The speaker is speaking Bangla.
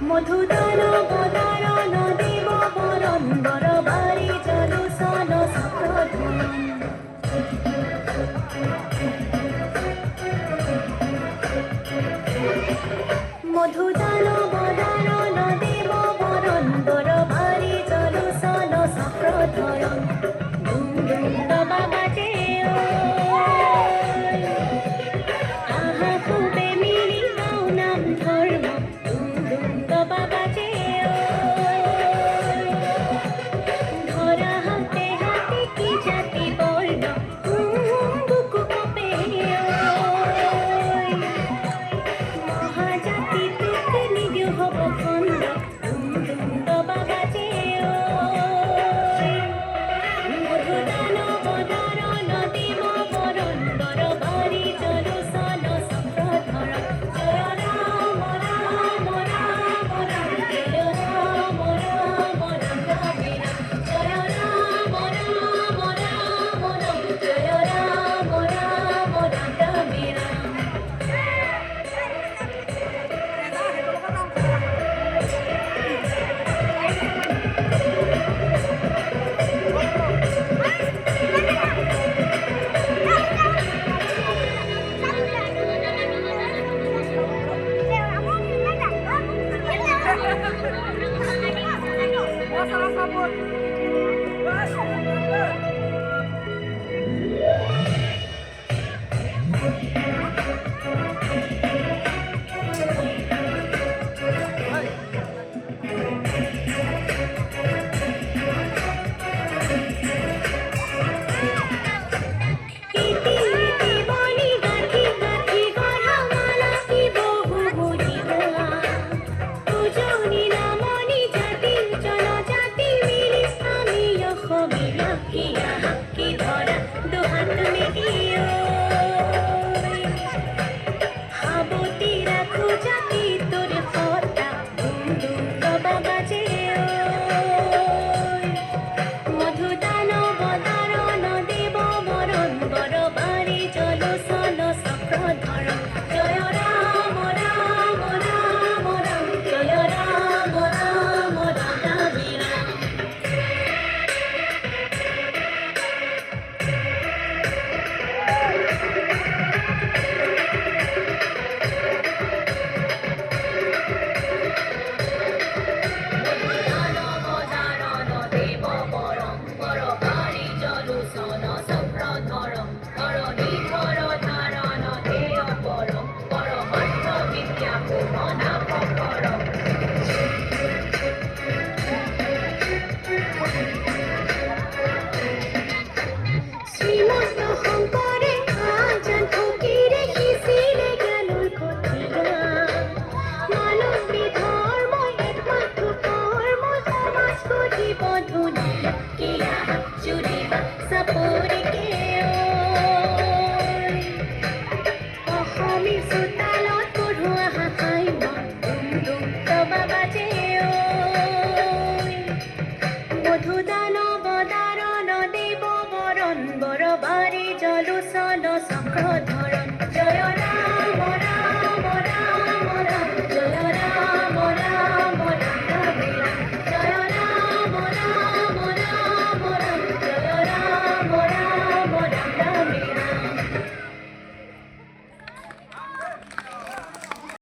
মধুদান বদারণ দেব বরণ বরবারি জলুসন সপ্রধন মধুদান বদারণ দেব বরণ বরবারি জলুসন সপ্রধন দুম দুম দবা বাজে আহা খুবে মিলি গাও নাম ধর্ম দবা বাজে ধরা হাতে হাতে কি জাতি বর্ণ বুকু কপে মহাজাতি তুকে নিজ হব খন্ড দবা বাজে মধুদান বদারণ দেব বরণ বরবারি জলুসন সপ্রধর জয় রাম রাম রাম রাম জয় রাম রাম রাম জয় রাম রাম রাম রাম জয় রাম রাম মধুদান বদারণ দেব বরণ বরবারি জলুসন সপ্রধর জয় রাম রাম রাম রাম জয় রাম রাম রাম শ্রীমন্ত শঙ্করে আজান ফকিরে শিশিরে গেল কথিয়া মানবী ধর্ম একমাত্র কর্ম সমাজ গঠিব ধুনিয়া কিয়া জুড়িবা সাপরিকে অসমী সুতা